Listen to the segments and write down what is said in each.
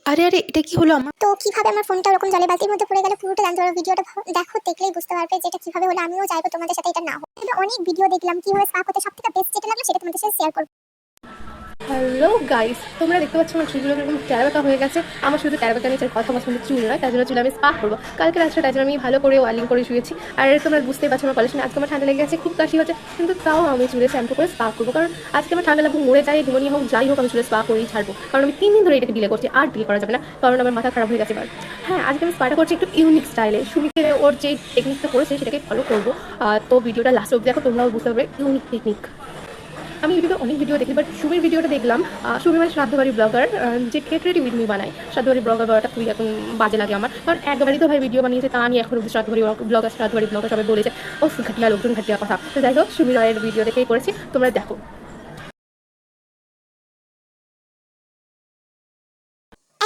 আরে আরে, এটা কি হলো আমার? তো কিভাবে আমার ফোনটা ওরকম জলে বালতির মধ্যে পড়ে গেল পুরোটা জানতে পারো। ভিডিওটা দেখো, দেখলেই বুঝতে পারবে যে এটা কিভাবে হলো। আমিও চাইবো তোমাদের সাথে এটা না হোক। তবে অনেক ভিডিও দেখলাম কিভাবে স্পা করতে, সবথেকে বেস্ট যেটা লাগলো সেটা তোমাদের সাথে শেয়ার করবো। হ্যালো গাইস, তোমরা দেখতে পাচ্ছ আমার চুলগুলো এরকম ট্যারাবাকা হয়ে গেছে। আমার শুধু ট্যারাবাকা নিচের কথা পছন্দ চুল নয়, তাই জন্য চুল আমি স্পা করবো কালকে রাত্রে। তাই জন্য আমি ভালো করে ওয়ালিং করে শুয়েছি। আর তোমরা বুঝতেই পারছো আমার কলেজে আজকে আমার ঠান্ডা লেগে গেছে, খুব কাশি হচ্ছে, কিন্তু তাও আমি চুলে শ্যাম্পু করে স্পা করবো। কারণ আজকে আমার ঠান্ডা লাগবে, মরে যাই ঘুমনি হোক যাই হোক, আমি চুলে স্পা করেই ছাড়বো। কারণ আমি 3 দিন ধরে এটাকে ডিলে করছি, আর ডিলে করা যাবে না, কারণ আমার মাথা খারাপ হয়ে গেছে এবার। হ্যাঁ, আজকে আমি স্পাটা করছি একটু ইউনিক স্টাইলে। সুমিকে ওর যে টেকনিকটা করেছে সেটাকে ফলো করবো। তো ভিডিওটা লাস্ট অবধি দেখো, তোমরাও বুঝতে পারবে ইউনিক টেকনিক। আমি ইউটিউবে অনেক ভিডিও দেখি, বাট সুমির ভিডিওটা দেখলাম। সুমি মানে শ্রাদ্ধবাড়ি ব্লগার, যে গেট রেডি উইথ মি বানায়। শ্রাদ্ধবাড়ি ব্লগার বলাটা খুবই এখন বাজে লাগে আমার, কারণ একবারই তো ভাই ভিডিও বানিয়েছে, তা আমি এখন শ্রাদ্ধবাড়ি ব্লগার সবাই বলেছে ও ঘাটিয়া লোকজন ঘাটিয়া কথা। তো যাই হোক, সুমি রায়ের ভিডিও দেখেই করেছি, তোমরা দেখো।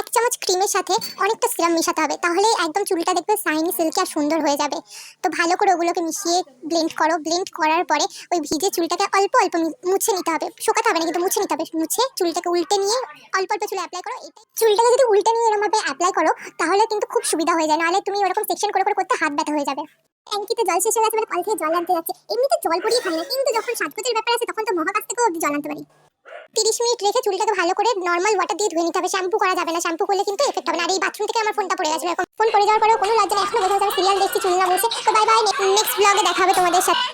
এক চামচ ক্রিমের সাথে অনেকটা সিরাম মেশাতে হবে, তাহলে একদম চুলটা দেখবে শাইনি সিল্কি আর সুন্দর হয়ে যাবে। তো ভালো করে ওগুলোকে মিশিয়ে ব্লেন্ড করো। ব্লেন্ড করার পরে ওই ভিজে চুলটাকে অল্প অল্প মুছে নিতে হবে, শোকাতে হবে না কিন্তু মুছে নিতে হবে। মুছে চুলটাকে উল্টে নিয়ে অল্প অল্প চুলে অ্যাপ্লাই করো। এটা চুলটাকে যদি উল্টে নিয়ে এরকমভাবে অ্যাপ্লাই করো তাহলে কিন্তু খুব সুবিধা হয়ে যায়, নাহলে তুমি ওরকম সেকশন করে করে করতে হাত ব্যথা হয়ে যাবে। ট্যাঙ্কিতে জল শেষ হয়ে গেছে মানে কল থেকে জল আনতে যাচ্ছে। এমনিতে জল পরিয়ে খাই না, কিন্তু যখন সাজগোজের ব্যাপার আছে তখন তো মহাকাশ থেকেও জল আনতে পারি। 30 মিনিট রেখে চুলটাকে ভালো করে নরমাল ওয়াটার দিয়ে ধুয়ে নিতে হবে। শ্যাম্পু করা যাবে না, শ্যাম্পু করলে কিন্তু এফেক্ট হবে না। আর এই বাথরুম থেকে আমার ফোনটা পড়ে গেছে, এখন ফোন পড়ে যাওয়ার পরেও কোনো লজ্জা নেই, এখনো বোঝা যায় সিরিয়াল দেখছি চুল না মুছে। তো বাই বাই, নেক্সট ব্লগে দেখা হবে তোমাদের সাথে।